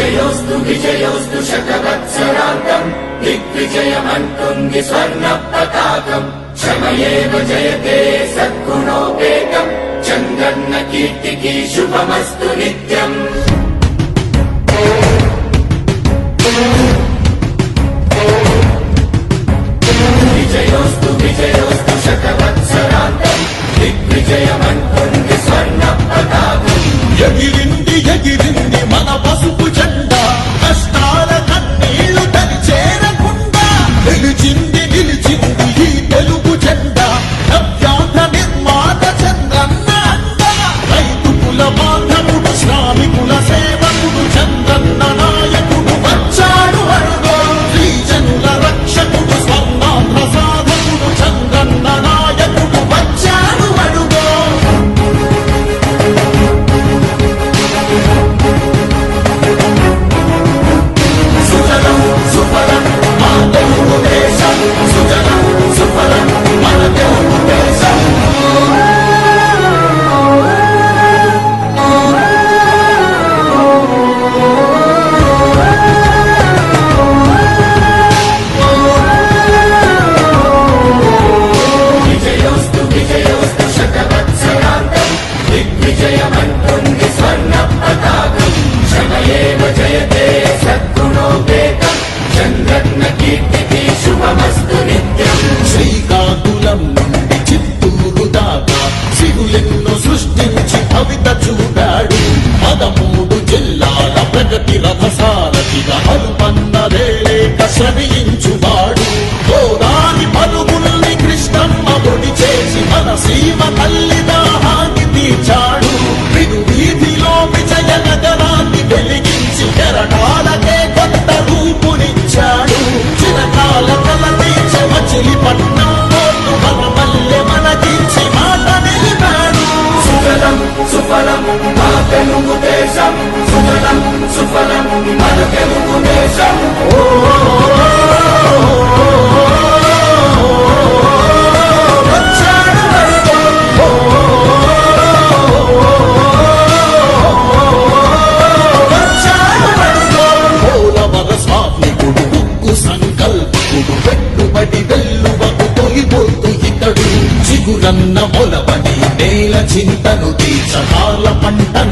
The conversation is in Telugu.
విజయోస్తు విజయోస్తు శతవత్సరాంతం దిగ్విజయమంటుంది స్వర్ణ పతాకం క్షమయేవ జయతే సద్గుణోపేతం చంద్రన్న కీర్తికి శుభమస్తు నిత్యం. విజయోస్తు విజయోస్తు శతవత్సరాంతం దిగ్విజయమంటుంది స్వర్ణ పతాకం. ఎగిరింది ఎగిరింది మన పసుపు జెండా కష్టాల కన్నీళ్లు తరిచేరకుండా నిలిచింది నిలిచింది ఈ తెలుగు జెండా నవ్యాంధ్ర నిర్మాత చంద్రన్న అండ రైతు కుల బాంధవుడు శ్రామికుల సేవకుడు చంద్రన్న నాయకుడు వచ్చాడు అడుగో శ్రీజనుల రక్షకుడు స్వర్ణాంధ్ర సాధకుడు చంద్రన్న నాయకుడు వచ్చాడు అడుగో. సుజలం సుఫలం మన తెలుగు దేశం సుజలం సుఫలం మన తెలుగు దేశం. విజయోస్తు విజయోస్తు శతవత్సరాంతం దిగ్విజయమంటుంది స్వర్ణ పతాకం క్షమయేవ జయతే సద్గుణోపేతం చంద్రన్న కీర్తికి శుభమస్తు నిత్యం. శ్రీకాకుళం నుండి చిత్తూరు దాకా సిగులెన్నో సృష్టించి భవిత చూపాడు 13 జిల్లాల ప్రగతి రథసారథిగా హనుమన్నదేలేక శ్రమించువాడు గోదారి పలుగుల్ని కృష్ణమ్మ ఒడి చేసి మన సీమ తల్లి దాహాన్ని తీర్చాడు విను వీధిలో విజయ నగరాన్ని వెలిగించి కెరటాలకే కొత్త రూపునిచ్చాడు చిరకాల కల తీర్చే మచిలీపట్నం పోర్టు మన మల్లె మనకించి మాట నిలిపాడు. సుజలం సుఫలం మన తెలుగు దేశం సుజలం సుఫలం మన తెలుగు దేశం. వచ్చాడు అడుగో. వచ్చాడు అడుగో. పోలవర స్వామికుడు ఉక్కు సంకల్పకుడు పెట్టుబడి వెల్లువకు తొలిపోతు ఇతడు చిగురన్న మొలవని నేల చింతను తీర్చకాల పంటను